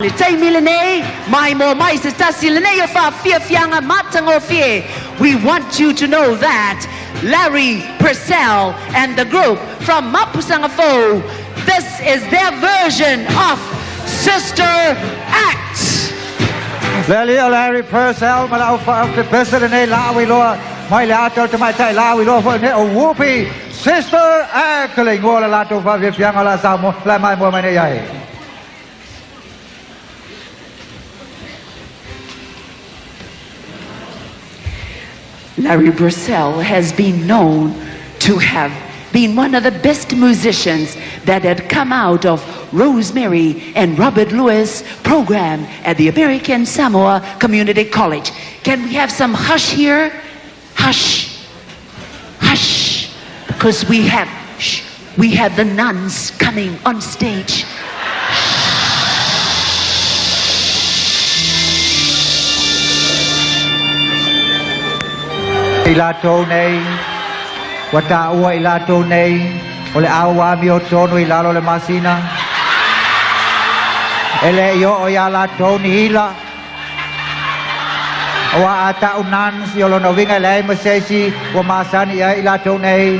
Ni tay milene, my mo my sister silene yo fa fia fianga matango fie. We want you to know that Larry Purcell and the group from Mapusangafo, this is their version of Sister Act. Larry Purcell, Malau the President, Lawi Law, my lato to my tie, Lawi Law for Whoopi, Sister Act, Lingola Lato for Vipianga Samo, Lamai Momanei. Larry Purcell has been known to have been one of the best musicians that had come out of Rosemary and Robert Lewis program at the American Samoa Community College. Can we have some hush here? Hush, hush, because we have the nuns coming on stage. Ilato nei wata ua ilato nei ole awa mi o tono ilalo le masina ele yo o ya lato ni hila wa ata unan si olo no vinga le masesi wa masani ya ilato nei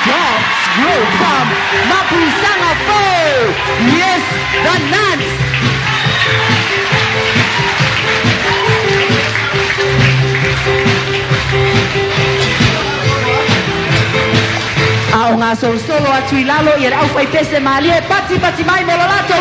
dogs grow from Mapusanga Foe. Yes, the nuns. Ao nga so solo atu i lalo i rau fai pese malie pati mai mololato